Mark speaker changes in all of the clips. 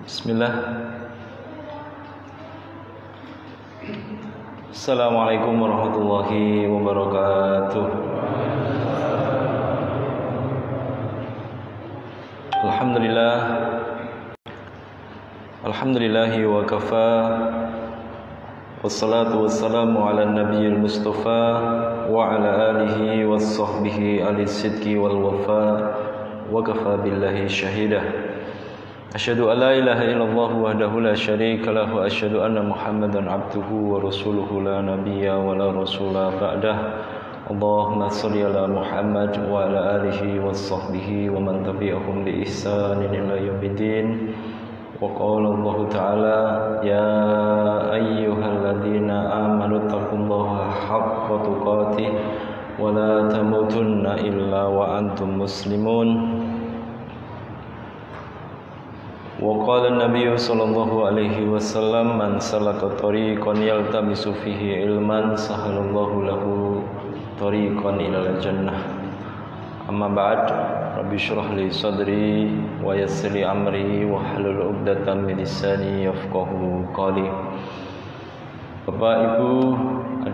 Speaker 1: Bismillah. Assalamualaikum warahmatullahi wabarakatuh. Alhamdulillah. Alhamdulillahi wa kafa. Wassalatu wassalamu ala nabiyil mustafa wa ala alihi wa sahbihi al-sidqi wal wafa wa kafa billahi syahidah. Asyhadu an la ilaha illallah wahdahu la syarika lahu wa asyhadu anna Muhammadan abduhu wa rasuluhu la nabiyya wa la rasula ba'dah. Allahumma shalli ala Muhammad wa ala alihi wa sahbihi wa man tabi'ahum bi ihsanin ila yaumiddin. Wa qala Allah ta'ala ya ayyuhalladzina amanu taqullaha haqqa tuqatih wa la tamutunna illa wa antum muslimun. Wa qala an-nabiy sallallahu alaihi wasallam man salaka tariqan yaltamisu fihi ilman sahalallahu lahu tariqan ilal jannah. Amma ba'd, rabbi shrah li sadri wa yassir li amri wa hlul 'uqdatam min lisani yafqahu qawli. Bapak, Ibu,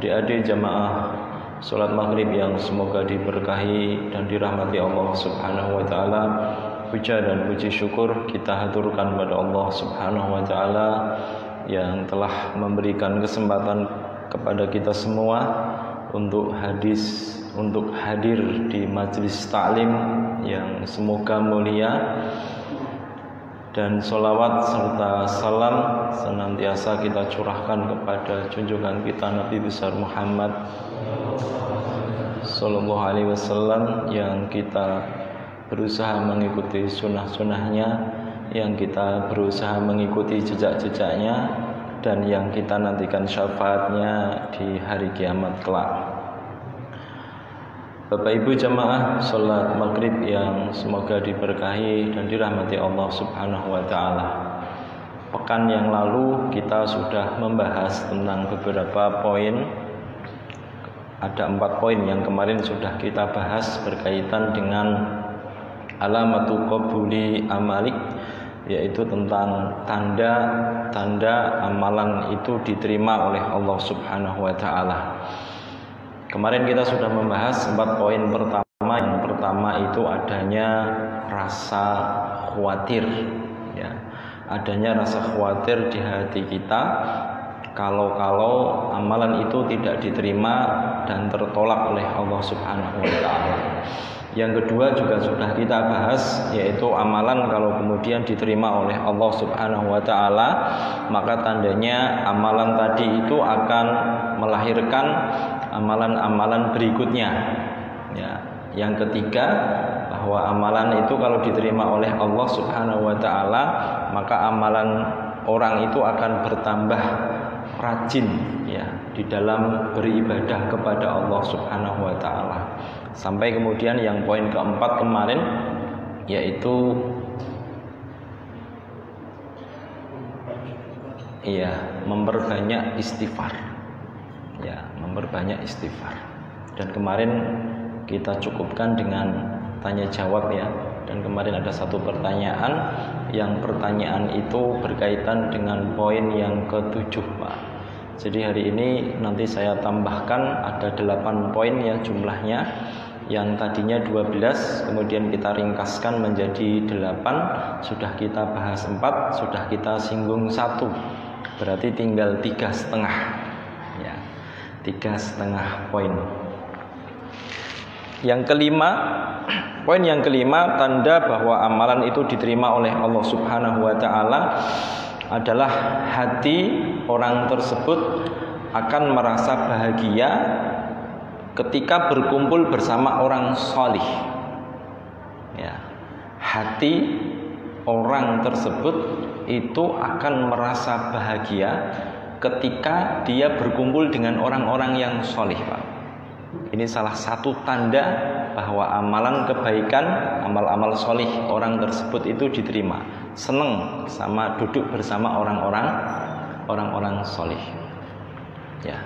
Speaker 1: adik-adik jamaah salat maghrib yang semoga diberkahi dan dirahmati Allah Subhanahu wa taala. Puja dan puji syukur kita haturkan pada Allah Subhanahu wa taala yang telah memberikan kesempatan kepada kita semua untuk hadir di majelis taklim yang semoga mulia, dan sholawat serta salam senantiasa kita curahkan kepada junjungan kita Nabi besar Muhammad sallallahu alaihi wasallam yang kita berusaha mengikuti sunnah-sunnahnya, yang kita berusaha mengikuti jejak-jejaknya, dan yang kita nantikan syafaatnya di hari kiamat kelak. Bapak Ibu jamaah salat maghrib yang semoga diberkahi dan dirahmati Allah Subhanahu wa taala. Pekan yang lalu kita sudah membahas tentang beberapa poin. Ada 4 poin yang kemarin sudah kita bahas berkaitan dengan alamatu qabuli amalik, yaitu tentang tanda-tanda amalan itu diterima oleh Allah Subhanahu wa taala. Kemarin kita sudah membahas 4 poin pertama. Yang pertama itu adanya rasa khawatir, ya. Adanya rasa khawatir di hati kita kalau amalan itu tidak diterima dan tertolak oleh Allah Subhanahu wa taala. Yang kedua juga sudah kita bahas, yaitu amalan kalau kemudian diterima oleh Allah Subhanahu wa taala, maka tandanya amalan tadi itu akan melahirkan amalan-amalan berikutnya. Ya. Yang ketiga, bahwa amalan itu kalau diterima oleh Allah Subhanahu wa taala, maka amalan orang itu akan bertambah rajin, ya, di dalam beribadah kepada Allah Subhanahu wa taala. Sampai kemudian yang poin keempat kemarin, yaitu memperbanyak istighfar. Ya, memperbanyak istighfar. Dan kemarin kita cukupkan dengan tanya jawab, ya. Dan kemarin ada satu pertanyaan, yang pertanyaan itu berkaitan dengan poin yang ke-7, Pak. Jadi hari ini nanti saya tambahkan ada 8 poin ya jumlahnya. Yang tadinya 12 kemudian kita ringkaskan menjadi 8. Sudah kita bahas 4, sudah kita singgung 1. Berarti tinggal 3,5. Ya, 3,5 poin. Yang kelima, poin yang kelima, tanda bahwa amalan itu diterima oleh Allah Subhanahu wa taala adalah hati orang tersebut akan merasa bahagia ketika berkumpul bersama orang salih. Ya, hati orang tersebut itu akan merasa bahagia ketika dia berkumpul dengan orang-orang yang salih, Pak. Ini salah satu tanda bahwa amalan kebaikan, amal-amal salih orang tersebut itu diterima. Senang sama duduk bersama orang-orang salih. Ya.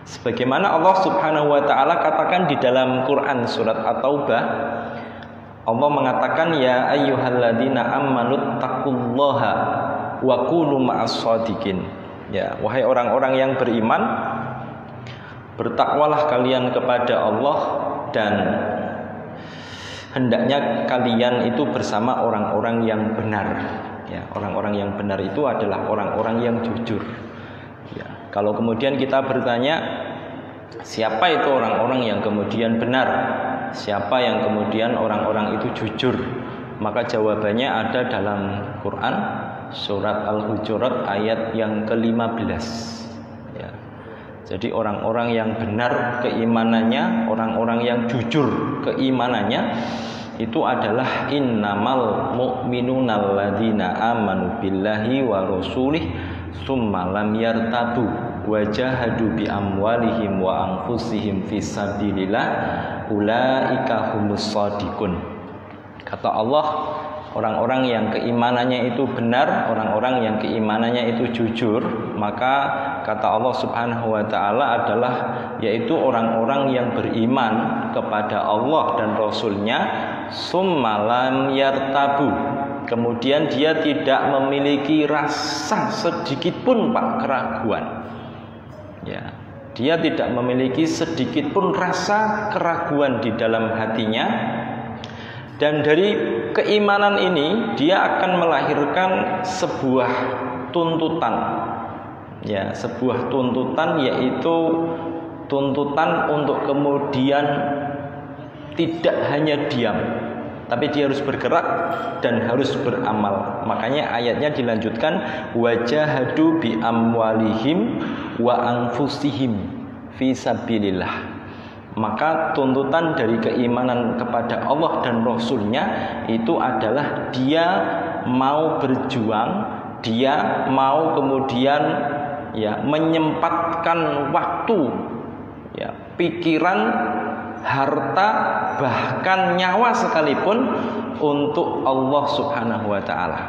Speaker 1: Sebagaimana Allah Subhanahu wa taala katakan di dalam Quran surat At-Taubah, Allah mengatakan ya ayyuhalladzina amanu taqullaha wa kunu ma'as shadiqin. Ya, wahai orang-orang yang beriman, bertakwalah kalian kepada Allah dan hendaknya kalian itu bersama orang-orang yang benar. Ya, orang-orang yang benar itu adalah orang-orang yang jujur. Ya, kalau kemudian kita bertanya, siapa itu orang-orang yang kemudian benar? Siapa yang kemudian orang-orang itu jujur? Maka jawabannya ada dalam Quran surat Al-Hujurat ayat yang ke-15. Ya. Jadi orang-orang yang benar keimanannya, orang-orang yang jujur keimanannya itu adalah innamal mu'minuna alladzina amanu billahi wa rasulih tsumma lam yartabu wa jahadu bi amwalihim wa anfusihim fisabilillah ulaika humus shadiqun. Kata Allah, orang-orang yang keimanannya itu benar, orang-orang yang keimanannya itu jujur, maka kata Allah Subhanahu wa taala adalah yaitu orang-orang yang beriman kepada Allah dan Rasul-Nya summa lam yartabu. Kemudian dia tidak memiliki rasa sedikit pun keraguan. Ya, dia tidak memiliki sedikit pun rasa keraguan di dalam hatinya. Dan dari keimanan ini dia akan melahirkan sebuah tuntutan. Ya, sebuah tuntutan yaitu tuntutan untuk kemudian tidak hanya diam, tapi dia harus bergerak dan harus beramal. Makanya ayatnya dilanjutkan wajahadu bi amwalihim wa anfusihim fi sabilillah. Maka tuntutan dari keimanan kepada Allah dan Rasul-Nya itu adalah dia mau berjuang, dia mau kemudian ya menyempatkan waktu, ya, pikiran, harta, bahkan nyawa sekalipun untuk Allah Subhanahu wa taala.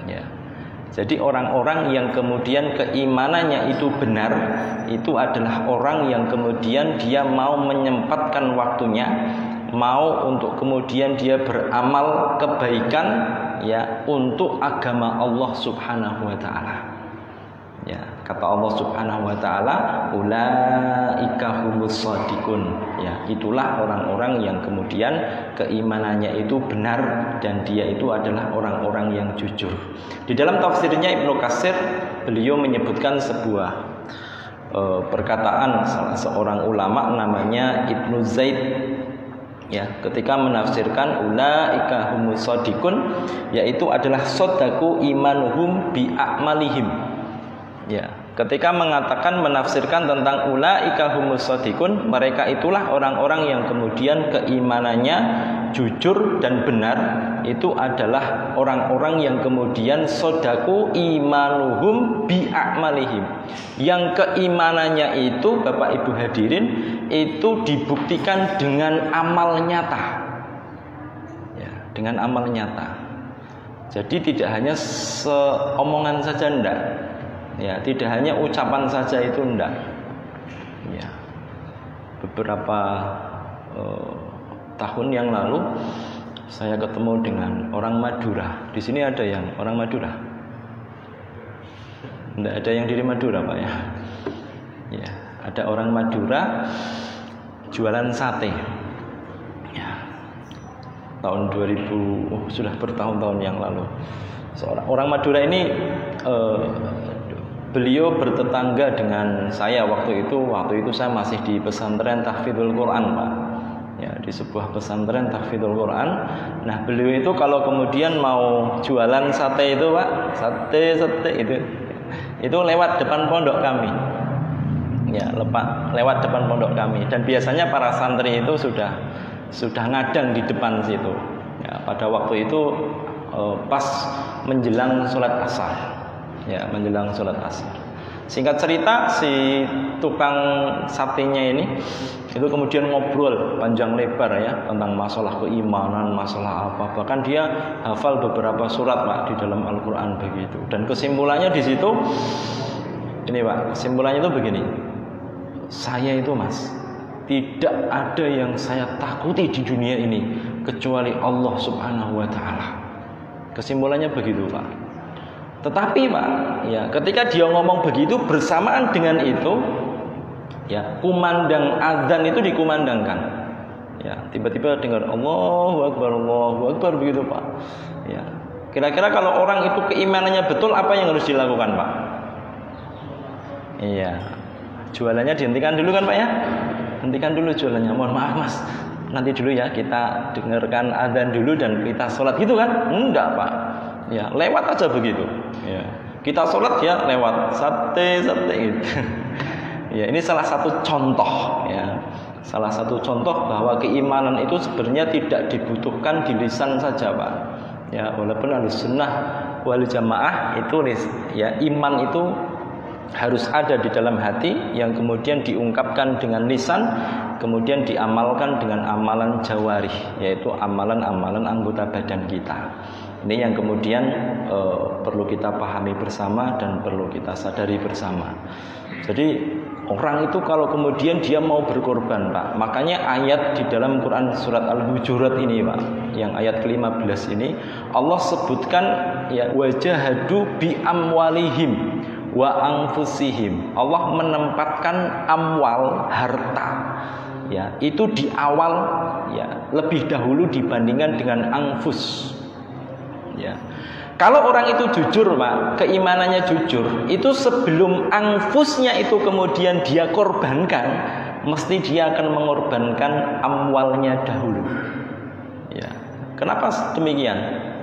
Speaker 1: Ya. Jadi orang-orang yang kemudian keimanannya itu benar, itu adalah orang yang kemudian dia mau menyempatkan waktunya, mau untuk kemudian dia beramal kebaikan ya untuk agama Allah Subhanahu wa taala. Ya, kata Allah Subhanahu wa taala, ulaika humus shadiqun. Ya, itulah orang-orang yang kemudian keimanannya itu benar dan dia itu adalah orang-orang yang jujur. Di dalam tafsirnya Ibnu Katsir, beliau menyebutkan sebuah perkataan salah seorang ulama namanya Ibnu Zaid. Ya, ketika menafsirkan ulaika humus shadiqun, yaitu adalah shadaku imanuhum bi a'malihim. Ya, ketika mengatakan menafsirkan tentang ulaika humus shadiqun, mereka itulah orang-orang yang kemudian keimanannya jujur dan benar, itu adalah orang-orang yang kemudian sodaku imanuhum bi a'malihim, yang keimanannya itu Bapak Ibu hadirin itu dibuktikan dengan amal nyata. Ya, dengan amal nyata. Jadi tidak hanya seomongan saja, enggak. Ya, tidak hanya ucapan saja itu enggak. Ya. Beberapa tahun yang lalu saya ketemu dengan orang Madura. Di sini ada yang orang Madura? Enggak ada yang dari Madura, Pak ya. Ya, ada orang Madura jualan sate. Ya. Tahun 2000, sudah bertahun-tahun yang lalu. Seorang orang Madura ini beliau bertetangga dengan saya waktu itu saya masih di pesantren Tahfidzul Quran, Pak. Ya, di sebuah pesantren Tahfidzul Quran. Nah, beliau itu kalau kemudian mau jualan sate itu, Pak, sate itu lewat depan pondok kami. Ya, lewat depan pondok kami. Dan biasanya para santri itu sudah ngadang di depan situ. Ya, pada waktu itu pas menjelang sholat asar. Ya, menjelang sholat asar. Singkat cerita, si tukang satenya ini itu kemudian ngobrol panjang lebar ya tentang masalah keimanan, masalah apa. Bahkan dia hafal beberapa surat, Pak, di dalam Al-Quran begitu. Dan kesimpulannya di situ, ini Pak, kesimpulannya itu begini. Saya itu, Mas, tidak ada yang saya takuti di dunia ini kecuali Allah Subhanahu wa taala. Kesimpulannya begitu, Pak. Tetapi Pak, ya, ketika dia ngomong begitu, bersamaan dengan itu, ya, kumandang azan itu dikumandangkan. Ya, tiba-tiba dengar Allahu Akbar begitu Pak. Ya. Kira-kira kalau orang itu keimanannya betul, apa yang harus dilakukan Pak? Iya. Jualannya dihentikan dulu kan Pak ya? Hentikan dulu jualannya. Mohon maaf Mas, nanti dulu ya, kita dengarkan azan dulu dan kita sholat gitu kan? Enggak Pak. Ya, lewat aja begitu. Ya. Kita sholat ya lewat sate gitu. Ya, ini salah satu contoh ya. Salah satu contoh bahwa keimanan itu sebenarnya tidak dibutuhkan di lisan saja Pak. Ya, walaupun Ahlussunnah wal Jamaah itu ya, iman itu harus ada di dalam hati yang kemudian diungkapkan dengan lisan, kemudian diamalkan dengan amalan jawarih, yaitu amalan-amalan anggota badan kita. Ini yang kemudian perlu kita pahami bersama dan perlu kita sadari bersama. Jadi orang itu kalau kemudian dia mau berkorban Pak, makanya ayat di dalam Quran surat Al-Hujurat ini Pak, yang ayat ke-15 ini Allah sebutkan ya, wajahadu bi amwalihim wa anfusihim. Allah menempatkan amwal, harta, ya, itu di awal ya, lebih dahulu dibandingkan dengan anfus. Ya. Kalau orang itu jujur Pak, keimanannya jujur, itu sebelum anfusnya itu kemudian dia korbankan, mesti dia akan mengorbankan amwalnya dahulu. Ya. Kenapa demikian?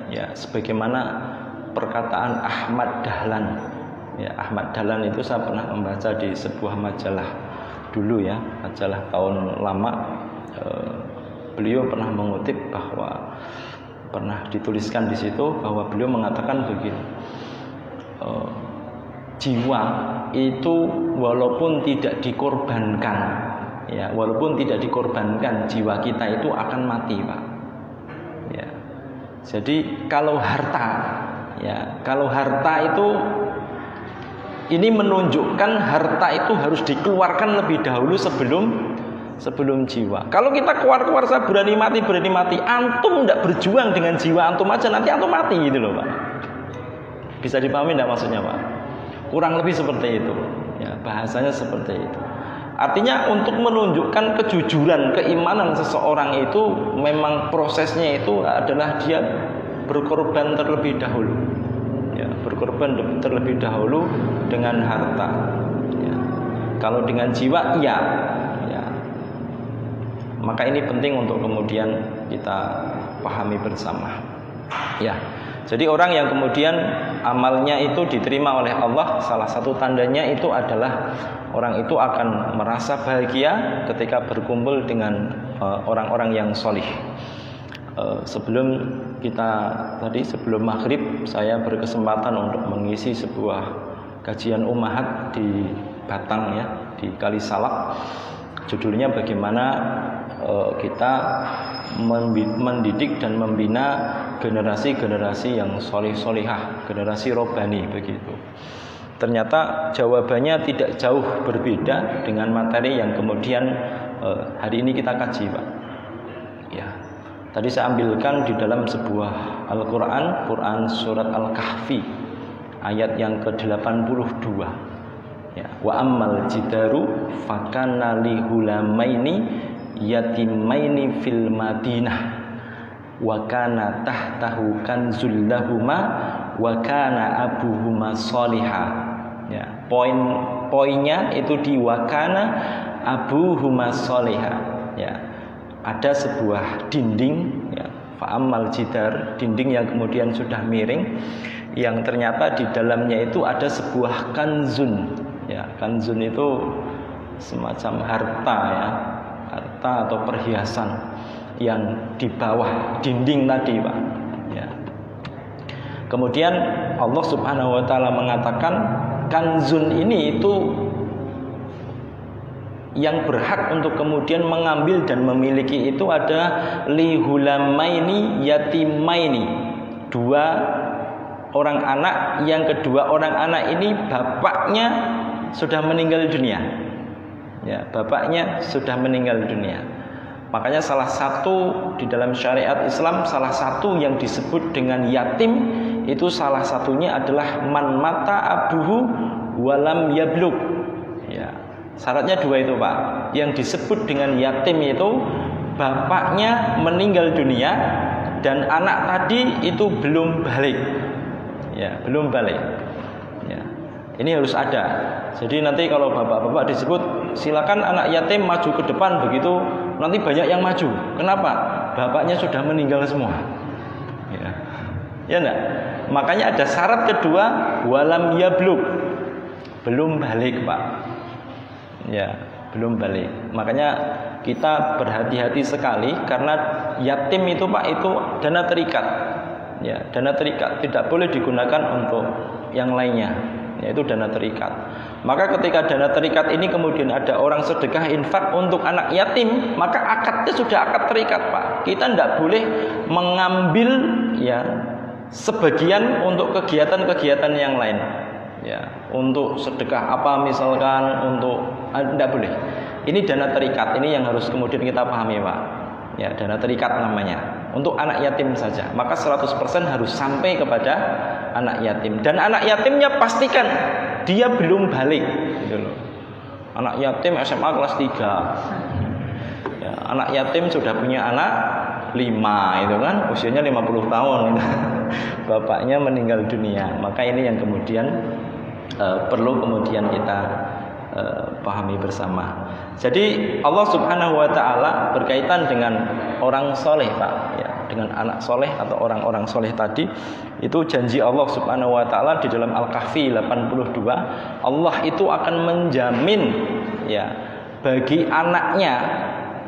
Speaker 1: Ya, sebagaimana perkataan Ahmad Dahlan. Ya, Ahmad Dahlan itu saya pernah membaca di sebuah majalah dulu ya, majalah tahun lama. Beliau pernah mengutip bahwa pernah dituliskan di situ bahwa beliau mengatakan begini, jiwa itu walaupun tidak dikorbankan, ya, walaupun tidak dikorbankan, jiwa kita itu akan mati Pak. Ya. Jadi kalau harta, ya, kalau harta itu ini menunjukkan harta itu harus dikeluarkan lebih dahulu sebelum jiwa. Kalau kita keluar saya berani mati, antum tidak berjuang dengan jiwa antum aja, nanti antum mati gitu loh Pak. Bisa dipahami tidak maksudnya Pak? Kurang lebih seperti itu. Ya, bahasanya seperti itu. Artinya untuk menunjukkan kejujuran keimanan seseorang itu memang prosesnya itu adalah dia berkorban terlebih dahulu. Ya, berkorban terlebih dahulu dengan harta. Ya. Kalau dengan jiwa, ya. Maka ini penting untuk kemudian kita pahami bersama. Ya. Jadi orang yang kemudian amalnya itu diterima oleh Allah, salah satu tandanya itu adalah orang itu akan merasa bahagia ketika berkumpul dengan orang-orang yang solih. Sebelum maghrib saya berkesempatan untuk mengisi sebuah kajian Ummahat di Batang ya, di Kali Salak. Judulnya bagaimana kita mendidik dan membina generasi-generasi yang solih-solihah, generasi robbani begitu. Ternyata jawabannya tidak jauh berbeda dengan materi yang kemudian hari ini kita kaji Pak. Ya. Tadi saya ambilkan di dalam sebuah Al-Quran, Quran surat Al-Kahfi ayat yang ke-82. Ya, wa ammal jidaru fakana li hulamaini yatimaini fil Madinah wa kana tahtahu kanzul lahuma wa kana abuhuma sholiha. Ya, poinnya itu di wa kana abuhuma sholiha. Ya. Ada sebuah dinding ya, fa'ammal jidar, dinding yang kemudian sudah miring, yang ternyata di dalamnya itu ada sebuah kanzun. Ya, kanzun itu semacam harta ya, harta atau perhiasan yang di bawah dinding tadi Pak. Ya. Kemudian Allah Subhanahu Wa Taala mengatakan kanzun ini itu yang berhak untuk kemudian mengambil dan memiliki itu ada lihulamaini yatimaini, dua orang anak, yang kedua orang anak ini bapaknya sudah meninggal dunia. Ya, bapaknya sudah meninggal dunia. Makanya salah satu di dalam syariat Islam, salah satu yang disebut dengan yatim itu salah satunya adalah man mata abuhu walam yablug. Ya, syaratnya dua itu Pak. Yang disebut dengan yatim itu bapaknya meninggal dunia dan anak tadi itu belum balik. Ya, belum balik. Ya. Ini harus ada. Jadi nanti kalau bapak-bapak disebut silakan anak yatim maju ke depan, begitu nanti banyak yang maju. Kenapa? Bapaknya sudah meninggal semua. Ya. Ya enggak? Makanya ada syarat kedua, walam yablug. Belum balik, Pak. Ya, belum balik. Makanya kita berhati-hati sekali karena yatim itu Pak itu dana terikat. Ya, dana terikat tidak boleh digunakan untuk yang lainnya, yaitu dana terikat. Maka ketika dana terikat ini kemudian ada orang sedekah infak untuk anak yatim, maka akadnya sudah akad terikat, Pak. Kita tidak boleh mengambil ya sebagian untuk kegiatan-kegiatan yang lain. Ya, untuk sedekah apa misalkan untuk tidak boleh. Ini dana terikat, ini yang harus kemudian kita pahami, Pak. Ya, dana terikat namanya. Untuk anak yatim saja. Maka 100% harus sampai kepada anak yatim. Dan anak yatimnya pastikan dia belum balik gitu loh. Anak yatim SMA kelas 3. Ya, anak yatim sudah punya anak 5 itu kan, usianya 50 tahun. Bapaknya meninggal dunia. Maka ini yang kemudian perlu kemudian kita pahami bersama. Jadi Allah Subhanahu wa taala berkaitan dengan orang soleh, Pak, ya, dengan anak soleh atau orang-orang soleh tadi, itu janji Allah Subhanahu wa taala di dalam Al-Kahfi 82, Allah itu akan menjamin ya bagi anaknya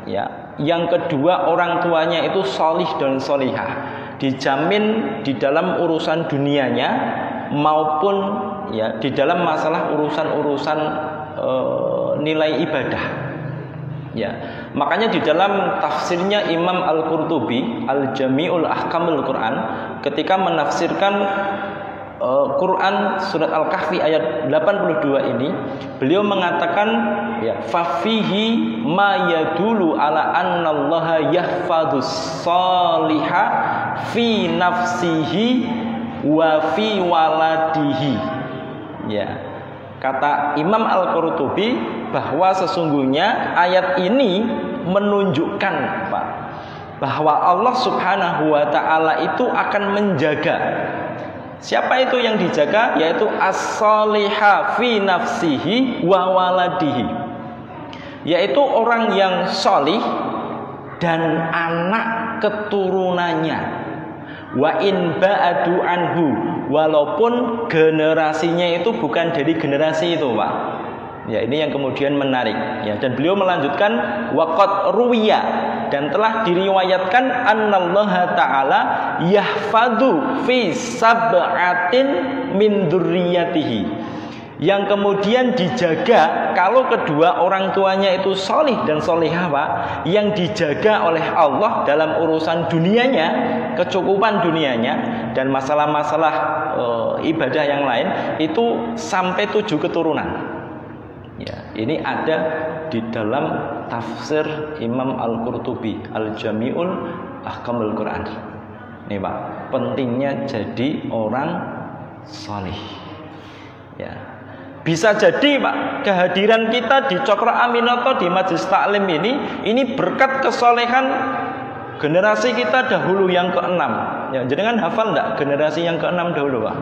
Speaker 1: ya yang kedua orang tuanya itu solih dan solihah, dijamin di dalam urusan dunianya maupun ya di dalam masalah urusan-urusan nilai ibadah. Ya, makanya di dalam tafsirnya Imam Al-Qurtubi Al-Jami'ul Ahkamul Quran ketika menafsirkan Quran surat Al-Kahfi ayat 82 ini, beliau mengatakan ya fafihi ma yadulu ala annallaha yahfadzus shaliha fi nafsihi wa fi waladihi. Ya. Kata Imam Al-Qurtubi bahwa sesungguhnya ayat ini menunjukkan, Pak, bahwa Allah Subhanahu wa taala itu akan menjaga. Siapa itu yang dijaga? Yaitu as-shaliha fi nafsihi wa waladihi. Yaitu orang yang sholih dan anak keturunannya. Wa in ba'adu anhu, walaupun generasinya itu bukan dari generasi itu, Pak. Ya, ini yang kemudian menarik ya. Dan beliau melanjutkan waqad ruwiya, dan telah diriwayatkan annallaha ta'ala yahfadhu fi sab'atin min dzurriyyatihi, yang kemudian dijaga kalau kedua orang tuanya itu solih dan solihah, Pak, yang dijaga oleh Allah dalam urusan dunianya, kecukupan dunianya, dan masalah-masalah ibadah yang lain itu sampai 7 keturunan. Ya, ini ada di dalam tafsir Imam Al-Qurtubi Al-Jami'ul Ahkamul Quran. Nih, Pak, pentingnya jadi orang solih. Ya. Bisa jadi, Pak, kehadiran kita di Cokro Aminoto di Majelis Taklim ini berkat kesolehan generasi kita dahulu yang ke-6. Ya, jenengan hafal enggak generasi yang ke-6 dahulu, Pak?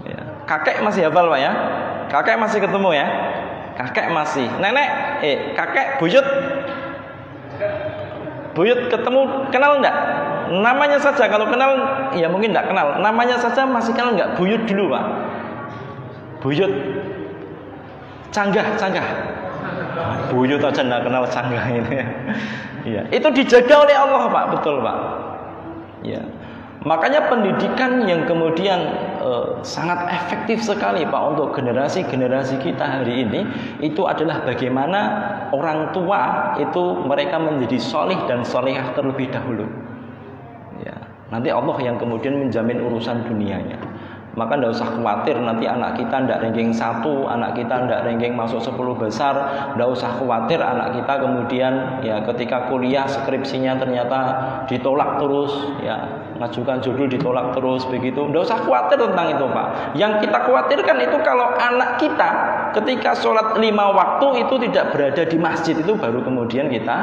Speaker 1: Ya. Kakek masih hafal, Pak, ya? Kakek masih ketemu ya? Kakek masih. Nenek, kakek, buyut ketemu, kenal enggak? Namanya saja, kalau kenal ya mungkin enggak kenal. Namanya saja masih kenal enggak? Buyut dulu, Pak. Buyut. Canggah. Buyut aja enggak kenal canggah ini. Iya, itu dijaga oleh Allah, Pak, betul, Pak. Ya. Makanya pendidikan yang kemudian sangat efektif sekali, Pak, untuk generasi-generasi kita hari ini itu adalah bagaimana orang tua itu mereka menjadi solih dan solehah terlebih dahulu. Ya. Nanti Allah yang kemudian menjamin urusan dunianya. Maka tidak usah khawatir nanti anak kita tidak ranking 1, anak kita tidak ranking masuk 10 besar. Tidak usah khawatir anak kita kemudian ya ketika kuliah skripsinya ternyata ditolak terus, ya ngajukan judul ditolak terus begitu. Tidak usah khawatir tentang itu, Pak. Yang kita khawatirkan itu kalau anak kita ketika sholat 5 waktu itu tidak berada di masjid, itu baru kemudian kita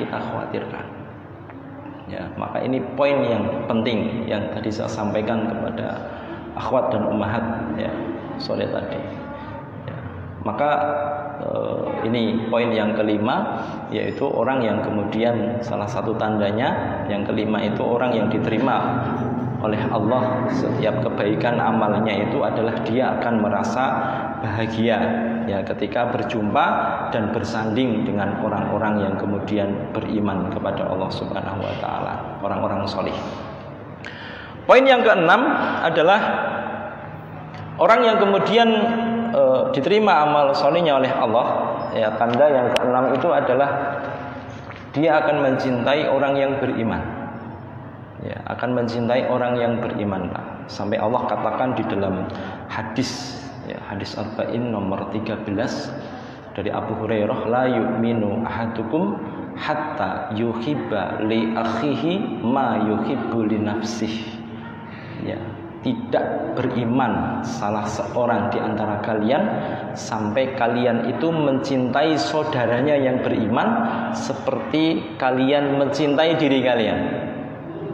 Speaker 1: khawatirkan. Ya, maka ini poin yang penting yang tadi saya sampaikan kepada akhwat dan ummahat ya sore tadi. Ya, maka ini poin yang kelima, yaitu orang yang kemudian salah satu tandanya yang kelima itu orang yang diterima oleh Allah setiap kebaikan amalnya itu adalah dia akan merasa bahagia ya ketika berjumpa dan bersanding dengan orang-orang yang kemudian beriman kepada Allah Subhanahu wa taala, orang-orang solih. Poin yang keenam adalah orang yang kemudian diterima amal solihnya oleh Allah. Ya, tanda yang keenam itu adalah dia akan mencintai orang yang beriman. Ya, akan mencintai orang yang beriman, Pak. Sampai Allah katakan di dalam hadis, ya, hadis Arba'in nomor 13 dari Abu Hurairah, la yu'minu ahadukum hatta yuhibba li akhihi ma yuhibbu li nafsihi. Ya, tidak beriman salah seorang di antara kalian sampai kalian itu mencintai saudaranya yang beriman seperti kalian mencintai diri kalian.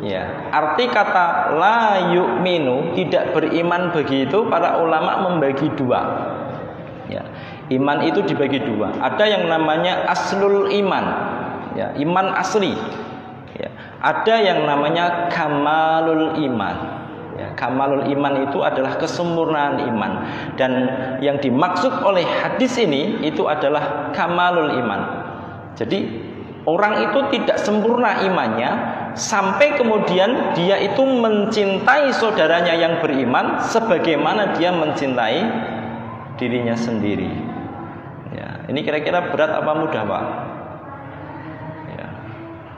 Speaker 1: Ya, arti kata la yu'minu, tidak beriman begitu, para ulama membagi dua. Ya, iman itu dibagi dua. Ada yang namanya aslul iman, ya, iman asli. Ya, ada yang namanya kamalul iman. Ya, kamalul iman itu adalah kesempurnaan iman, dan yang dimaksud oleh hadis ini itu adalah kamalul iman. Jadi orang itu tidak sempurna imannya sampai kemudian dia itu mencintai saudaranya yang beriman sebagaimana dia mencintai dirinya sendiri. Ya, ini kira-kira berat apa mudah, Pak? Ya,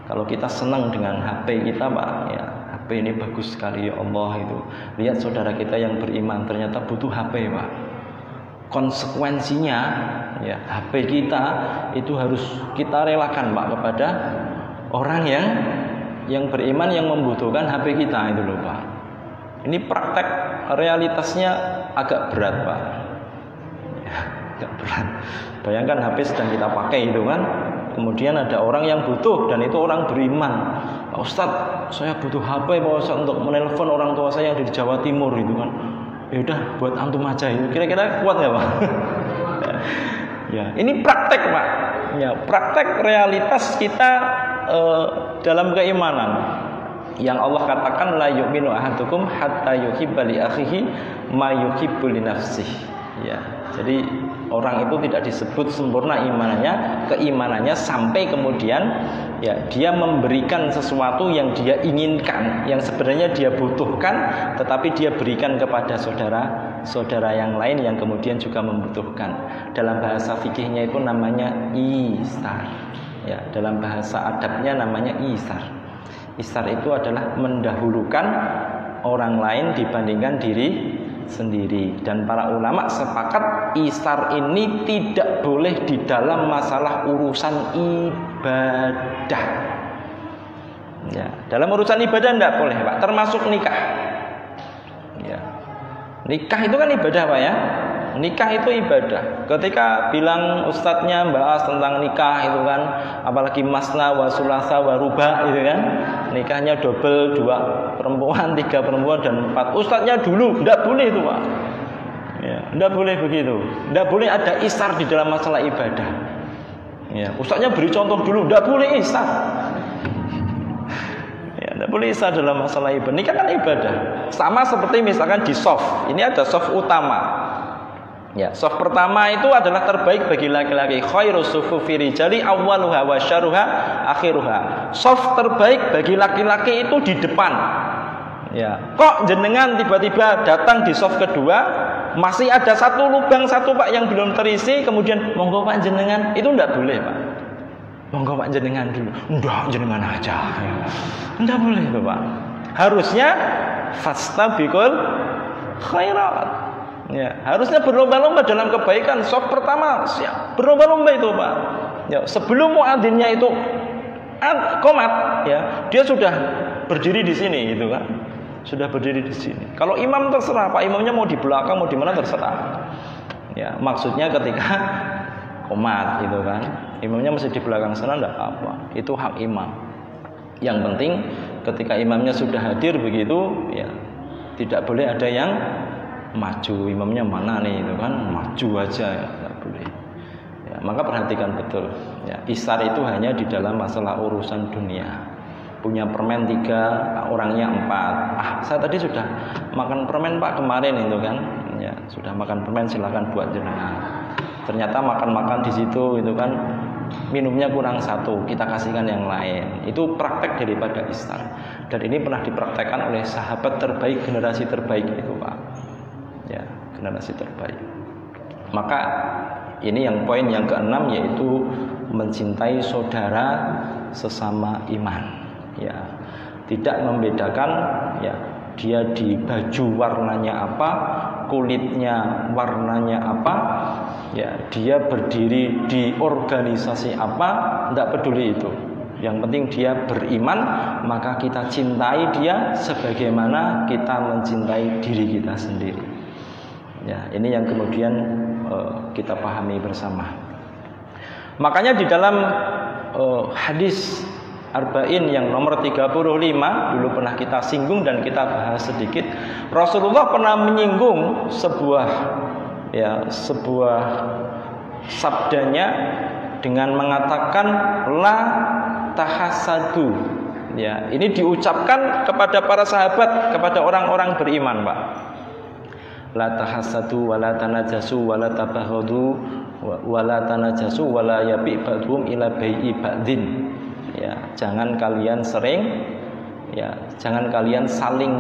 Speaker 1: kalau kita senang dengan HP kita, Pak, ya HP ini bagus sekali ya Allah itu. Lihat saudara kita yang beriman ternyata butuh HP, Pak. Konsekuensinya ya HP kita itu harus kita relakan, Pak, kepada orang yang beriman yang membutuhkan HP kita itu loh, Pak. Ini praktek realitasnya agak berat, Pak. Ya, agak berat. Bayangkan HP sedang kita pakai itu kan, kemudian ada orang yang butuh dan itu orang beriman. Pak Ustadz, saya butuh HP Pak Ustadz untuk menelpon orang tua saya yang di Jawa Timur itu kan. Ya udah buat antum aja itu. Kira-kira kuat nggak, Pak? Ya, ini praktek, Pak. Ya, praktek realitas kita dalam keimanan. Yang Allah katakan la yu'minu ahadukum hatta yuhibba li akhihi ma yuhibbu li nafsihi. Ya, jadi orang itu tidak disebut sempurna keimanannya sampai kemudian ya dia memberikan sesuatu yang dia inginkan, yang sebenarnya dia butuhkan, tetapi dia berikan kepada saudara yang lain yang kemudian juga membutuhkan. Dalam bahasa fikihnya itu namanya isar. Ya, dalam bahasa adabnya namanya isar. Isar itu adalah mendahulukan orang lain dibandingkan diri sendiri. Dan para ulama sepakat isar ini tidak boleh di dalam masalah urusan ibadah. Ya, dalam urusan ibadah tidak boleh, Pak, termasuk nikah. Ya, nikah itu kan ibadah, Pak, ya. Nikah itu ibadah. Ketika bilang ustadznya bahas tentang nikah itu kan, apalagi masna wa sulasa wa ruba itu kan, nikahnya double, 2 perempuan, 3 perempuan dan 4. Ustadznya dulu tidak boleh itu, Pak. Ya, tidak boleh begitu. Tidak boleh ada isar di dalam masalah ibadah. Ya, ustadznya beri contoh dulu, tidak boleh isar. Ya, tidak boleh isar dalam masalah ibadah. Nikah kan ibadah. Sama seperti misalkan di soft. Ini ada soft utama. Ya, soft pertama itu adalah terbaik bagi laki-laki. Khairus sufufi rijali awwaluha wa syarruha akhiruha. Soft terbaik bagi laki-laki itu di depan. Ya, kok jenengan tiba-tiba datang di soft kedua, masih ada satu lubang Pak yang belum terisi, kemudian monggo Pak jenengan, itu enggak boleh, Pak. Monggo Pak jenengan dulu. Enggak, jenengan aja. Enggak boleh itu, Pak. Harusnya fastabiqul khairat. Ya, harusnya berlomba-lomba dalam kebaikan. Sop pertama siap berlomba-lomba itu, Pak. Ya, sebelum muadzinnya itu qomat, ya, dia sudah berdiri di sini gitu kan. Sudah berdiri di sini. Kalau imam terserah, Pak imamnya mau di belakang mau di mana terserah. Ya, maksudnya ketika qomat gitu kan. Imamnya masih di belakang sana enggak apa. Itu hak imam. Yang penting ketika imamnya sudah hadir begitu, ya tidak boleh ada yang maju. Imamnya mana nih itu kan, maju aja ya, tidak boleh. Ya, maka perhatikan betul. Ya, isar itu hanya di dalam masalah urusan dunia. Punya permen 3, orangnya 4. Saya tadi sudah makan permen Pak kemarin itu kan. Ya, sudah makan permen silakan buat jenengan. Ternyata makan-makan di situ itu kan minumnya kurang 1, kita kasihkan yang lain. Itu praktek daripada isar. Dan ini pernah dipraktekkan oleh sahabat terbaik, generasi terbaik itu Pak. Ya, generasi terbaik. Maka ini yang poin yang ke-6 yaitu mencintai saudara sesama iman. Ya, tidak membedakan ya dia di baju warnanya apa, kulitnya warnanya apa, ya dia berdiri di organisasi apa, tidak peduli itu. Yang penting dia beriman, maka kita cintai dia sebagaimana kita mencintai diri kita sendiri. Ya, ini yang kemudian kita pahami bersama. Makanya di dalam hadis Arba'in yang nomor 35 dulu pernah kita singgung dan kita bahas sedikit. Rasulullah pernah menyinggung sebuah sabdanya dengan mengatakan la tahasadu. Ya, ini diucapkan kepada para sahabat, kepada orang-orang beriman, Pak. La tahasadu wa la tanajasu wa la tabaghadu wa la tanajasu wa la yabi ba'dhum ila bai'i ba'din. Ya, jangan kalian saling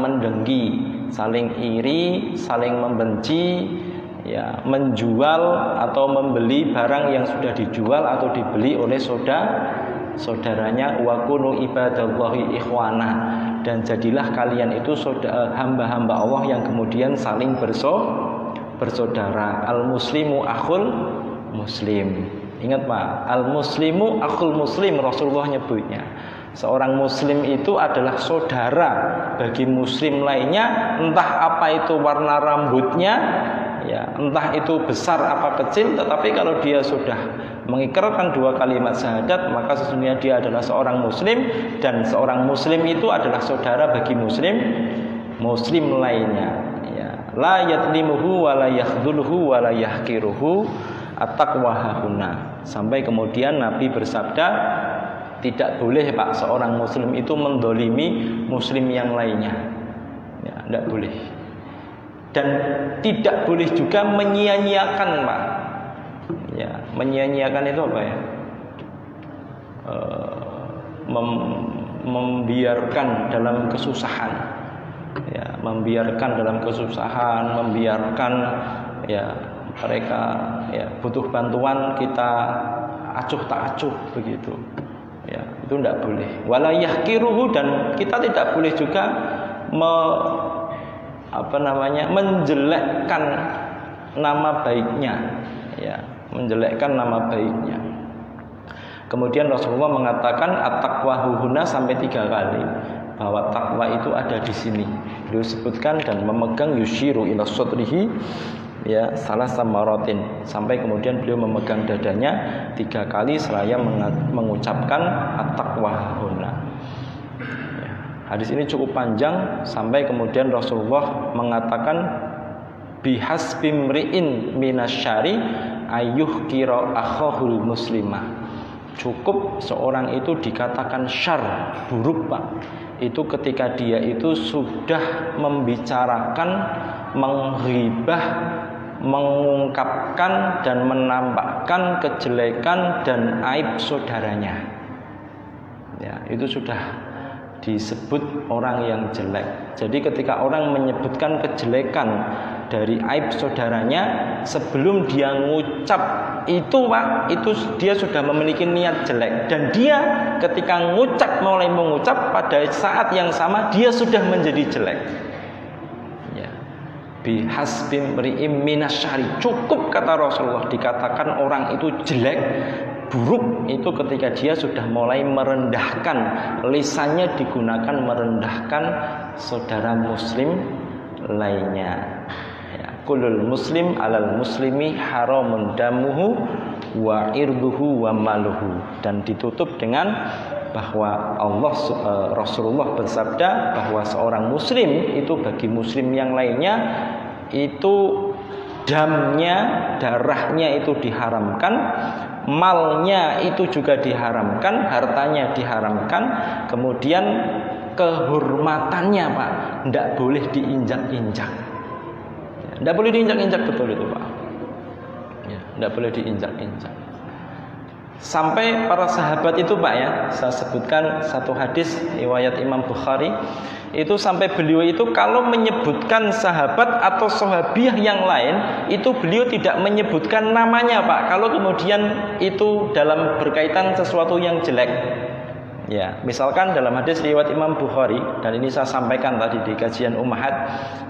Speaker 1: mendengki, saling iri, saling membenci, ya, menjual atau membeli barang yang sudah dijual atau dibeli oleh saudaranya. Wa kunu ibadallahi ikhwana, dan jadilah kalian itu hamba-hamba Allah yang kemudian saling bersaudara. Al muslimu akhul muslim. Ingat Pak, al-muslimu akhul muslim, Rasulullah nyebutnya. Seorang muslim itu adalah saudara bagi muslim lainnya, entah apa itu warna rambutnya, ya, entah itu besar apa kecil, tetapi kalau dia sudah mengikrarkan 2 kalimat syahadat, maka sesungguhnya dia adalah seorang muslim, dan seorang muslim itu adalah saudara bagi muslim lainnya. Ya. La yatlimuhu wa la yakhdhuluhu wa la yahqiruhu at-taqwa hahuna. Sampai kemudian Nabi bersabda, tidak boleh Pak seorang muslim itu mendolimi muslim yang lainnya. Ya, tidak boleh. Dan tidak boleh juga menyia-nyiakan Pak. Ya, menyia-nyiakan itu apa ya? Membiarkan dalam kesusahan. Ya, membiarkan dalam kesusahan, membiarkan ya mereka ya butuh bantuan kita acuh tak acuh begitu. Ya, itu tidak boleh. Wala yahqiruhu, dan kita tidak boleh juga menjelekkan nama baiknya. Ya, menjelekkan nama baiknya. Kemudian Rasulullah mengatakan at-taqwa huhuna sampai 3 kali, bahwa takwa itu ada di sini. Beliau sebutkan dan memegang yushiru ila sadrihi, ya, salah samaratin, sampai kemudian beliau memegang dadanya 3 kali seraya mengucapkan at-taqwa huna. Ya, hadis ini cukup panjang sampai kemudian Rasulullah mengatakan bihasbimri'in minasyari ayyuhqira akhahul muslimah. Cukup seorang itu dikatakan syar, buruk Pak, itu ketika dia itu sudah membicarakan, menghibah, mengungkapkan dan menampakkan kejelekan dan aib saudaranya. Ya, itu sudah disebut orang yang jelek. Jadi ketika orang menyebutkan kejelekan dari aib saudaranya, sebelum dia ngucap itu Pak, itu dia sudah memiliki niat jelek, dan dia ketika mulai mengucap pada saat yang sama dia sudah menjadi jelek. Ya. bihasbim ri'im minasyari. Cukup kata Rasulullah dikatakan orang itu jelek, buruk itu ketika dia sudah mulai merendahkan, lisannya digunakan merendahkan saudara muslim lainnya. Ya, kulul muslim alal muslimi haramun damuhu wa irduhu wa maluhu. Dan ditutup dengan bahwa Rasulullah bersabda bahwa seorang muslim itu bagi muslim yang lainnya itu damnya, darahnya itu diharamkan, malnya itu juga diharamkan, hartanya diharamkan, kemudian kehormatannya Pak tidak boleh diinjak-injak. Tidak boleh diinjak-injak, betul itu Pak. Ya, tidak boleh diinjak-injak. Sampai para sahabat itu Pak ya, saya sebutkan satu hadis riwayat Imam Bukhari, itu sampai beliau itu kalau menyebutkan sahabat atau sahabiah yang lain itu beliau tidak menyebutkan namanya Pak, kalau kemudian itu dalam berkaitan sesuatu yang jelek. Ya, misalkan dalam hadis riwayat Imam Bukhari, dan ini saya sampaikan tadi di kajian Ummahat,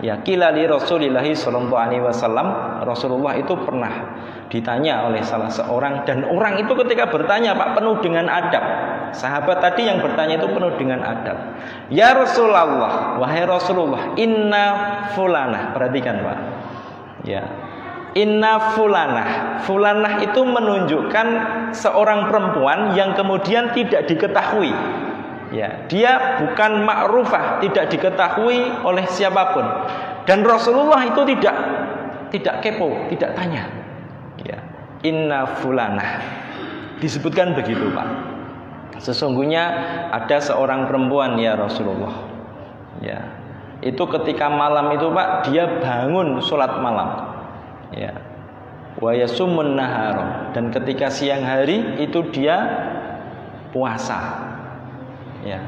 Speaker 1: ya, qila li Rasulillah sallallahu alaihi wasallam, Rasulullah itu pernah ditanya oleh salah seorang, dan orang itu ketika bertanya Pak penuh dengan adab. Sahabat tadi yang bertanya itu penuh dengan adab. Ya Rasulullah, wahai Rasulullah, inna fulanah, perhatikan Pak. Ya. Inna fulanah. Fulanah itu menunjukkan seorang perempuan yang kemudian tidak diketahui. Ya, dia bukan ma'rufah, tidak diketahui oleh siapapun. Dan Rasulullah itu tidak kepo, tidak tanya. Ya, inna fulanah. Disebutkan begitu, Pak. Sesungguhnya ada seorang perempuan ya Rasulullah. Ya. Itu ketika malam itu, Pak, dia bangun sholat malam. Ya, wa yasumun nahar, dan ketika siang hari itu dia puasa. Ya,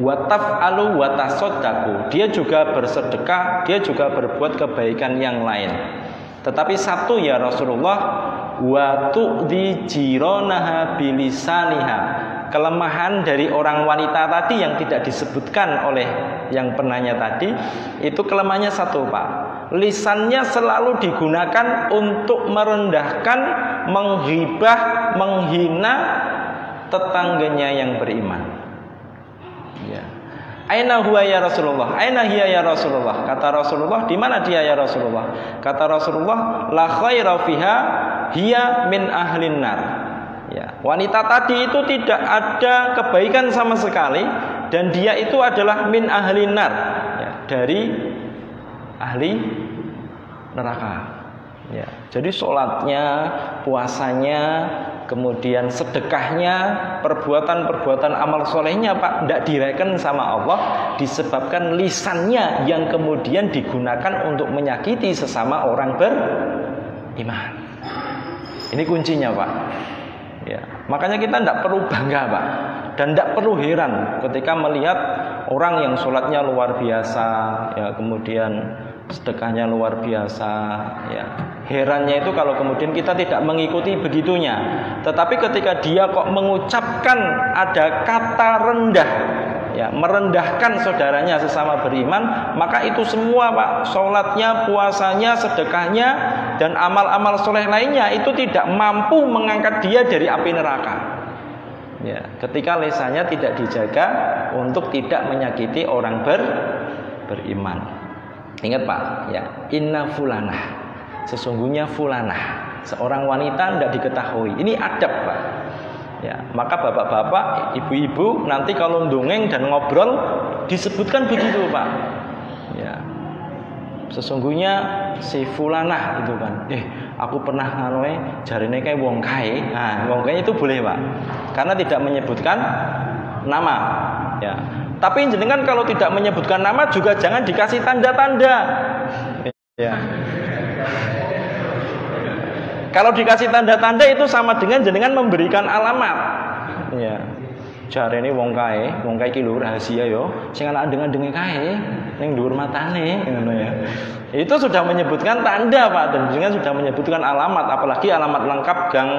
Speaker 1: wa taf'alu wa tasaddaqu, dia juga bersedekah, dia juga berbuat kebaikan yang lain. Tetapi satu ya Rasulullah, wa tu'dhi jiranaha bilisaniha, kelemahan dari orang wanita tadi yang tidak disebutkan oleh yang penanya tadi, itu kelemahannya satu Pak, lisannya selalu digunakan untuk merendahkan, menghibah, menghina tetangganya yang beriman. Ya. Aina huwa ya Rasulullah, aina hiya ya Rasulullah. Kata Rasulullah, di mana dia ya Rasulullah? Kata Rasulullah, la khaira fiha hiya min ahlin nar. Ya, wanita tadi itu tidak ada kebaikan sama sekali, dan dia itu adalah min ahlin nar, ya, dari ahli neraka. Ya, jadi sholatnya, puasanya, kemudian sedekahnya, perbuatan-perbuatan amal solehnya Pak, tidak direken sama Allah, disebabkan lisannya yang kemudian digunakan untuk menyakiti sesama orang beriman. Ini kuncinya Pak. Ya, makanya kita tidak perlu bangga Pak, dan tidak perlu heran ketika melihat orang yang sholatnya luar biasa, ya, kemudian sedekahnya luar biasa, ya. Herannya itu kalau kemudian kita tidak mengikuti begitunya. Tetapi ketika dia kok mengucapkan ada kata rendah, ya, merendahkan saudaranya sesama beriman, maka itu semua Pak, sholatnya, puasanya, sedekahnya, dan amal-amal soleh lainnya itu tidak mampu mengangkat dia dari api neraka. Ya, ketika lisannya tidak dijaga untuk tidak menyakiti orang beriman. Ingat Pak, ya, inna fulanah, sesungguhnya fulanah, seorang wanita tidak diketahui. Ini adab Pak. Ya, maka bapak-bapak, ibu-ibu nanti kalau dongeng dan ngobrol disebutkan begitu Pak. Ya, sesungguhnya si fulanah itu kan, aku pernah nganoe jarine kayak wong kae. Nah, wong kae itu boleh Pak, karena tidak menyebutkan nama. Ya, tapi jenengan kalau tidak menyebutkan nama juga jangan dikasih tanda-tanda. Ya. Kalau dikasih tanda-tanda itu sama dengan jenengan memberikan alamat. Ya. Jarene wong kae iki lho rahasia yo, sing ana andeng-andenge kae ning dhuwur matane ngono ya. Itu sudah menyebutkan tanda Pak, dan jenengan sudah menyebutkan alamat, apalagi alamat lengkap gang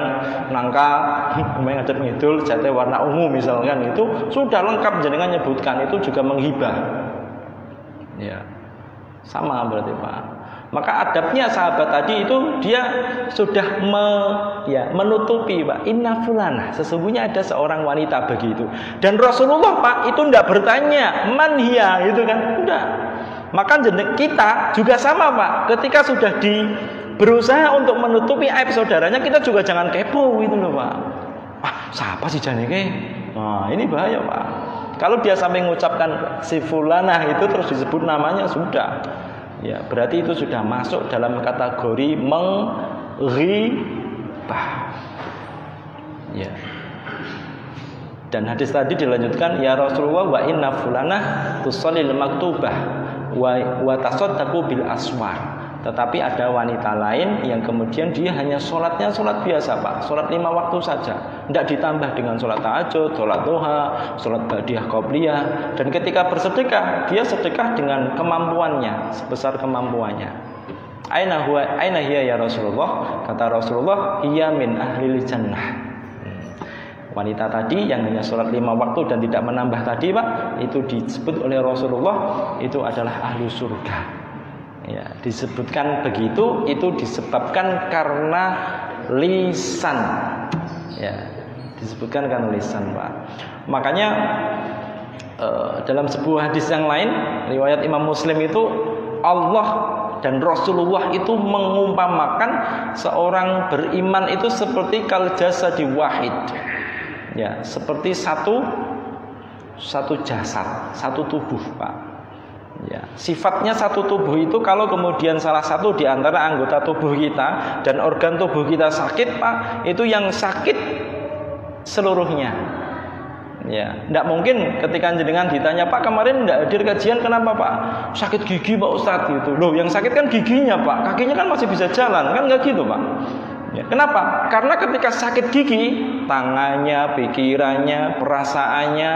Speaker 1: nangka ngadep ngidul jate warna ungu misalkan, itu sudah lengkap jenengan menyebutkan, itu juga menghibah. Ya. Sama berarti Pak. Maka adabnya sahabat tadi itu dia sudah menutupi, Pak. Inna fulanah, sesungguhnya ada seorang wanita begitu. Dan Rasulullah, Pak, itu tidak bertanya man hiya, gitu kan? Enggak. Maka kita juga sama, Pak. Ketika sudah berusaha untuk menutupi aib saudaranya, kita juga jangan kepo gitu loh, Pak. Siapa sih janike? Nah, ini bahaya, Pak. Kalau dia sampai mengucapkan si fulanah itu terus disebut namanya, sudah. Ya, berarti itu sudah masuk dalam kategori menghibah. Ya. Dan hadis tadi dilanjutkan, ya Rasulullah wa inna fulanah tusallil maktubah wa tasaddaqu bil aswar. Tetapi ada wanita lain yang kemudian dia hanya sholatnya sholat biasa, Pak, sholat 5 waktu saja, tidak ditambah dengan sholat tahajud, sholat duha, sholat ba'diyah qobliyah. Dan ketika bersedekah, dia sedekah dengan kemampuannya, sebesar kemampuannya. Aina hiya ya Rasulullah? Kata Rasulullah, hiya min ahlil jannah. Wanita tadi yang hanya sholat 5 waktu dan tidak menambah tadi, Pak, itu disebut oleh Rasulullah itu adalah ahlu surga. Ya, disebutkan begitu itu disebabkan karena lisan. Ya, disebutkan karena lisan, Pak. Makanya dalam sebuah hadis yang lain riwayat Imam Muslim itu Allah dan Rasulullah itu mengumpamakan seorang beriman itu seperti kal jasadi wahid. Ya, seperti satu jasad, satu tubuh, Pak. Ya, sifatnya satu tubuh itu kalau kemudian salah satu di antara anggota tubuh kita dan organ tubuh kita sakit, Pak, itu yang sakit seluruhnya. Ya, tidak mungkin ketika jenengan ditanya, Pak, kemarin tidak hadir kajian, kenapa, Pak? Sakit gigi, Pak Ustadz, gitu. Loh, yang sakit kan giginya, Pak. Kakinya kan masih bisa jalan, kan nggak gitu, Pak? Ya, kenapa? Karena ketika sakit gigi, tangannya, pikirannya, perasaannya,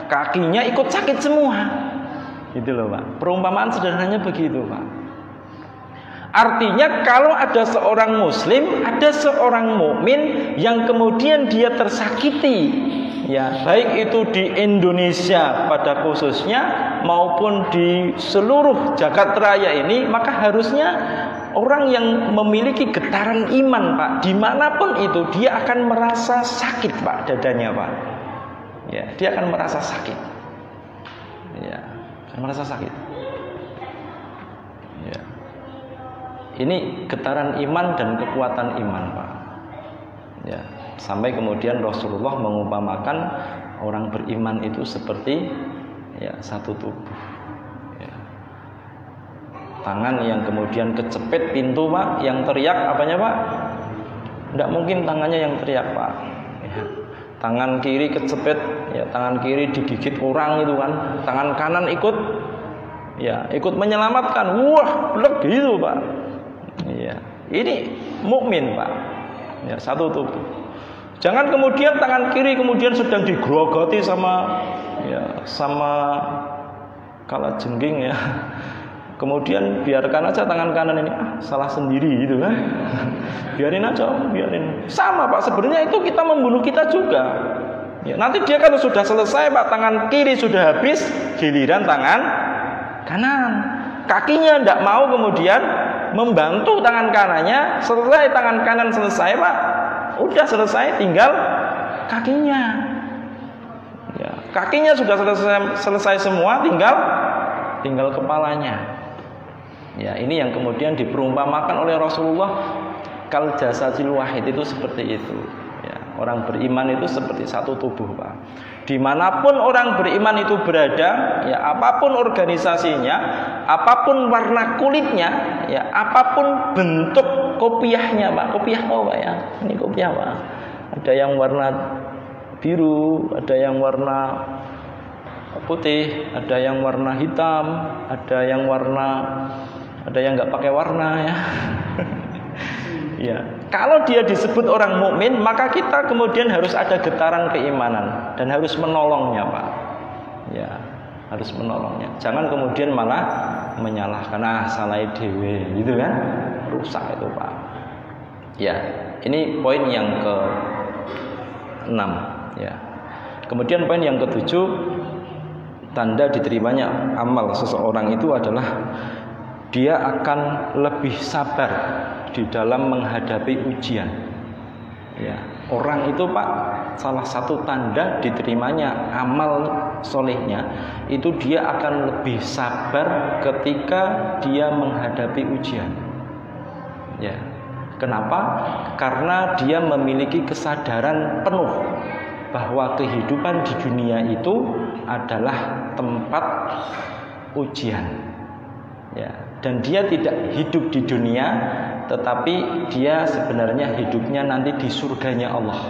Speaker 1: kakinya ikut sakit semua. Gitu loh, Pak. Perumpamaan sederhananya begitu, Pak. Artinya kalau ada seorang muslim, ada seorang mukmin yang kemudian dia tersakiti, ya, baik itu di Indonesia pada khususnya maupun di seluruh jagat raya ini, maka harusnya orang yang memiliki getaran iman, Pak, dimanapun itu dia akan merasa sakit, Pak, dadanya, Pak. Ya, dia akan merasa sakit. Ya, merasa sakit. Ya. Ini getaran iman dan kekuatan iman, Pak. Ya, sampai kemudian Rasulullah mengumpamakan orang beriman itu seperti satu tubuh. Ya. Tangan yang kemudian kecepit pintu, Pak, yang teriak apanya, Pak? Tidak mungkin tangannya yang teriak, Pak. Ya. Tangan kiri kecepit, ya, tangan kiri digigit orang itu kan, tangan kanan ikut menyelamatkan, wah, blek gitu, Pak. Ya, ini mukmin, Pak. Ya, satu tubuh. Jangan kemudian tangan kiri kemudian sedang digrogoti sama kalajengking, ya. Kemudian biarkan aja tangan kanan ini salah sendiri gitu kan. Biarin aja, biarin. Sama, Pak, sebenarnya itu kita membunuh kita juga. Ya, nanti dia kalau sudah selesai, Pak, tangan kiri sudah habis, giliran tangan kanan. Kakinya tidak mau kemudian membantu tangan kanannya. Setelah tangan kanan selesai, Pak, udah selesai, tinggal kakinya. Ya, kakinya sudah selesai semua, tinggal kepalanya. Ya, ini yang kemudian diperumpamakan oleh Rasulullah kal jasadil wahid itu seperti itu. Ya, orang beriman itu seperti satu tubuh, Pak. Dimanapun orang beriman itu berada, ya, apapun organisasinya, apapun warna kulitnya, ya, apapun bentuk kopiahnya, Pak. Kopiah apa, Pak, ya? Ini kopiah, Pak. Ada yang warna biru, ada yang warna putih, ada yang warna hitam, ada yang nggak pakai warna, ya. Ya, kalau dia disebut orang mukmin, maka kita kemudian harus ada getaran keimanan dan harus menolongnya, Pak. Ya, harus menolongnya. Jangan kemudian malah menyalahkan, salah dewe, gitu kan? Rusak itu, Pak. Ya, ini poin yang ke-6, ya. Kemudian poin yang ke-7, tanda diterimanya amal seseorang itu adalah dia akan lebih sabar di dalam menghadapi ujian. Ya, orang itu Pak, salah satu tanda diterimanya amal solehnya itu dia akan lebih sabar ketika dia menghadapi ujian. Ya, kenapa? Karena dia memiliki kesadaran penuh bahwa kehidupan di dunia itu adalah tempat ujian. Ya, dan dia tidak hidup di dunia, tetapi dia sebenarnya hidupnya nanti di surganya Allah.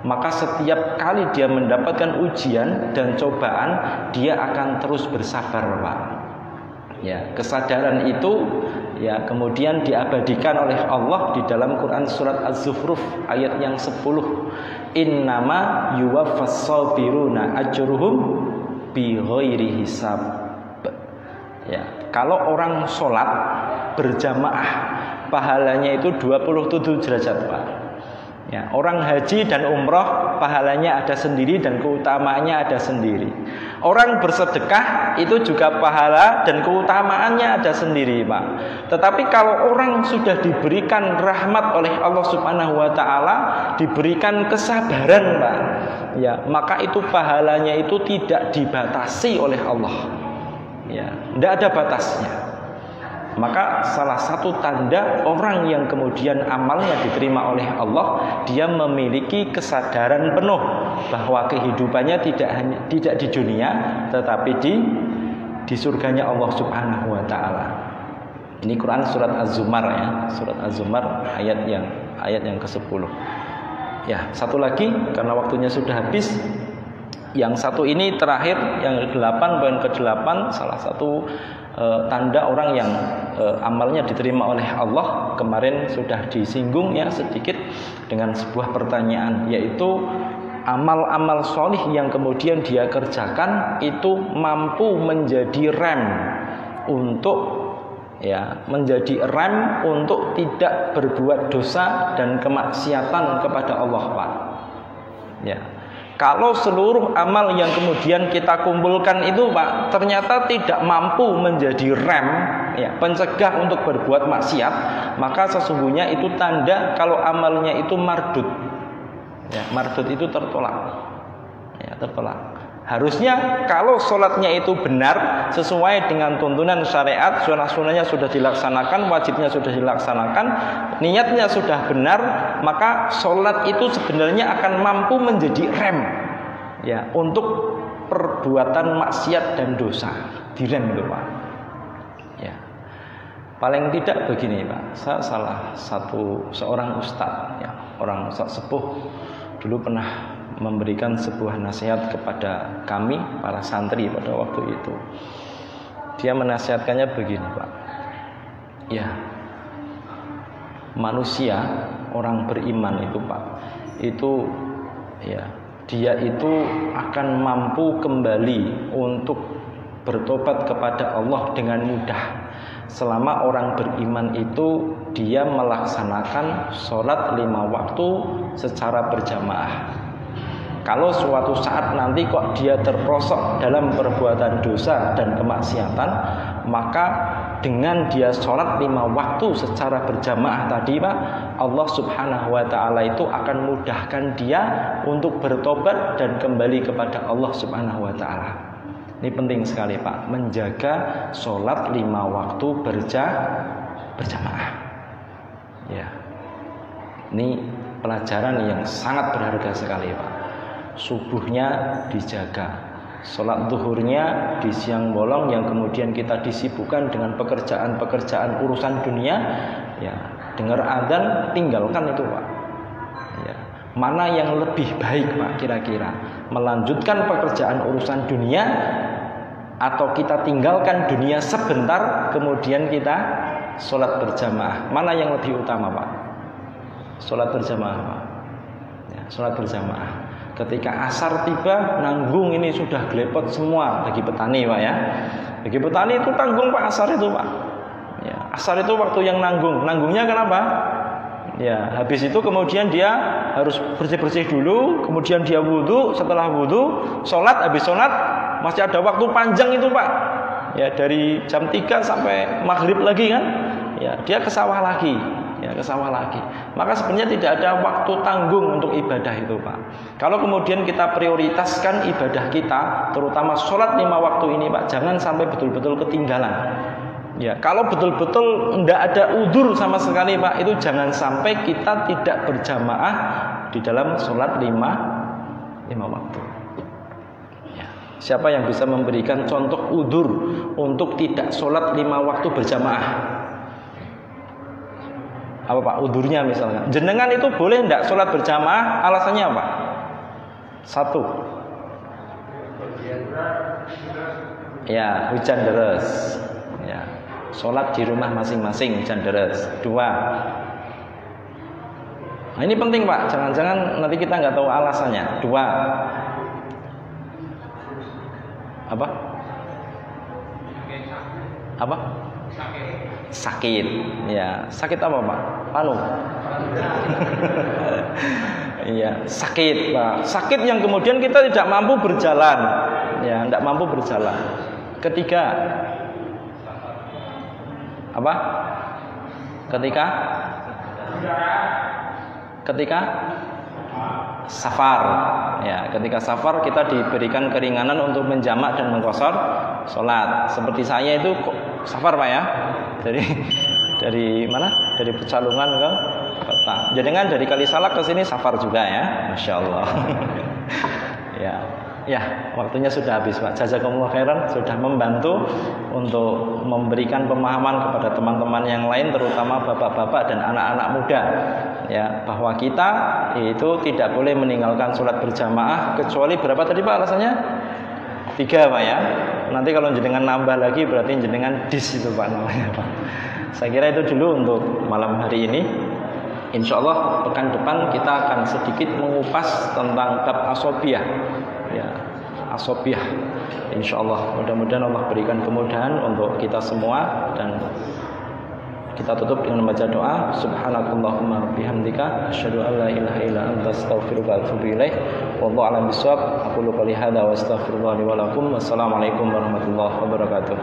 Speaker 1: Maka setiap kali dia mendapatkan ujian dan cobaan, dia akan terus bersabar, Pak. Ya, kesadaran itu ya kemudian diabadikan oleh Allah di dalam Quran surat Az-Zukhruf ayat yang 10. Innama yuwaffas-sabiruna ajruhum bighairi hisab. Ya, kalau orang sholat berjamaah pahalanya itu 27 derajat, Pak. Ya, orang haji dan umroh pahalanya ada sendiri dan keutamaannya ada sendiri. Orang bersedekah itu juga pahala dan keutamaannya ada sendiri, Pak. Tetapi kalau orang sudah diberikan rahmat oleh Allah Subhanahu wa taala, diberikan kesabaran, Pak, ya, maka itu pahalanya itu tidak dibatasi oleh Allah. Ya, tidak ada batasnya. Maka salah satu tanda orang yang kemudian amalnya diterima oleh Allah, dia memiliki kesadaran penuh bahwa kehidupannya tidak di dunia, tetapi di surganya Allah Subhanahu wa taala. Ini Quran surat Az-Zumar ya, surat Az-Zumar ayat yang ke-10. Ya, satu lagi karena waktunya sudah habis. Yang satu ini terakhir, yang ke-8, poin ke-8, salah satu tanda orang yang amalnya diterima oleh Allah kemarin sudah disinggung ya sedikit dengan sebuah pertanyaan, yaitu amal-amal solih yang kemudian dia kerjakan itu mampu menjadi rem untuk tidak berbuat dosa dan kemaksiatan kepada Allah, Pak. Ya. Kalau seluruh amal yang kemudian kita kumpulkan itu, Pak, ternyata tidak mampu menjadi rem, ya, pencegah untuk berbuat maksiat, maka sesungguhnya itu tanda kalau amalnya itu mardud. Ya, mardud itu tertolak. Ya, tertolak. Harusnya kalau sholatnya itu benar sesuai dengan tuntunan syariat, sunnah-sunnahnya sudah dilaksanakan, wajibnya sudah dilaksanakan, niatnya sudah benar, maka sholat itu sebenarnya akan mampu menjadi rem, ya, untuk perbuatan maksiat dan dosa, direm itu, Pak. Ya, paling tidak begini, Pak, saya salah seorang ustadz, ya, orang ustadz sepuh dulu pernah memberikan sebuah nasihat kepada kami para santri pada waktu itu. Dia menasihatkannya begini, Pak. Ya, manusia, orang beriman itu, Pak, itu ya, dia itu akan mampu kembali untuk bertobat kepada Allah dengan mudah selama orang beriman itu dia melaksanakan sholat 5 waktu secara berjamaah. Kalau suatu saat nanti kok dia terperosok dalam perbuatan dosa dan kemaksiatan, maka dengan dia sholat 5 waktu secara berjamaah tadi, Pak, Allah Subhanahu wa ta'ala itu akan mudahkan dia untuk bertobat dan kembali kepada Allah Subhanahu wa ta'ala. Ini penting sekali, Pak, menjaga sholat 5 waktu berjamaah. Ya, ini pelajaran yang sangat berharga sekali, Pak. Subuhnya dijaga, sholat zuhurnya di siang bolong yang kemudian kita disibukkan dengan pekerjaan-pekerjaan urusan dunia, ya, dengar adzan tinggalkan itu, Pak. Ya, mana yang lebih baik, Pak, kira-kira melanjutkan pekerjaan urusan dunia atau kita tinggalkan dunia sebentar kemudian kita sholat berjamaah? Mana yang lebih utama, Pak? Sholat berjamaah, Pak. Ya, sholat berjamaah. Ketika asar tiba, nanggung ini sudah gelepot semua bagi petani, Pak, ya. Bagi petani itu tanggung, Pak, asar itu, Pak. Ya, asar itu waktu yang nanggungnya kenapa? Ya, habis itu kemudian dia harus bersih-bersih dulu, kemudian dia wudhu, setelah wudhu, sholat, habis sholat masih ada waktu panjang itu, Pak. ya dari jam 3 sampai maghrib lagi kan, ya dia ke sawah lagi, ya ke sawah lagi. Maka sebenarnya tidak ada waktu tanggung untuk ibadah itu, Pak. Kalau kemudian kita prioritaskan ibadah kita, terutama sholat 5 waktu ini, Pak, jangan sampai betul-betul ketinggalan. Ya, kalau betul-betul tidak ada udzur sama sekali, Pak, itu jangan sampai kita tidak berjamaah di dalam sholat 5 waktu. Ya. Siapa yang bisa memberikan contoh udzur untuk tidak sholat 5 waktu berjamaah? Apa, Pak, udzurnya misalnya? Jenengan itu boleh tidak sholat berjamaah? Alasannya apa? 1. Ya, hujan deras. Ya. Sholat di rumah masing-masing hujan deras. 2. Nah, ini penting, Pak. Jangan-jangan nanti kita nggak tahu alasannya. 2. Apa? Apa? Sakit. Ya, sakit apa, Pak? Panu. Iya, sakit, Pak. Sakit yang kemudian kita tidak mampu berjalan. Ya, tidak mampu berjalan. 3. Apa? Ketika safar. Ya, ketika safar kita diberikan keringanan untuk menjamak dan mengqashar salat. Seperti saya itu safar, Pak, ya. Dari mana? Dari Pecalungan ke kota. Jangan dari Kalisalak ke sini safar juga ya. Masya Allah. Ya, waktunya sudah habis, Pak. Jazakumullah khairan, sudah membantu untuk memberikan pemahaman kepada teman-teman yang lain, terutama bapak-bapak dan anak-anak muda, ya, bahwa kita itu tidak boleh meninggalkan sholat berjamaah kecuali berapa tadi, Pak, alasannya? 3, Pak, ya. Nanti kalau jenengan nambah lagi berarti jenengan dis itu, Pak, namanya, Pak. Saya kira itu dulu untuk malam hari ini. Insya Allah pekan depan kita akan sedikit mengupas tentang bab asobiyah, ya, asobiyah. Insya Allah, mudah-mudahan Allah berikan kemudahan untuk kita semua, dan kita tutup dengan membaca doa. Subhanakallahumma bihamdika asyhadu an la ilaha illa anta astaghfiruka wa atubu ilaik. Wallahu a'lam bishawab. Aqulu qouli hadza wa astaghfirullah li wa lakum. Wassalamualaikum warahmatullahi wabarakatuh.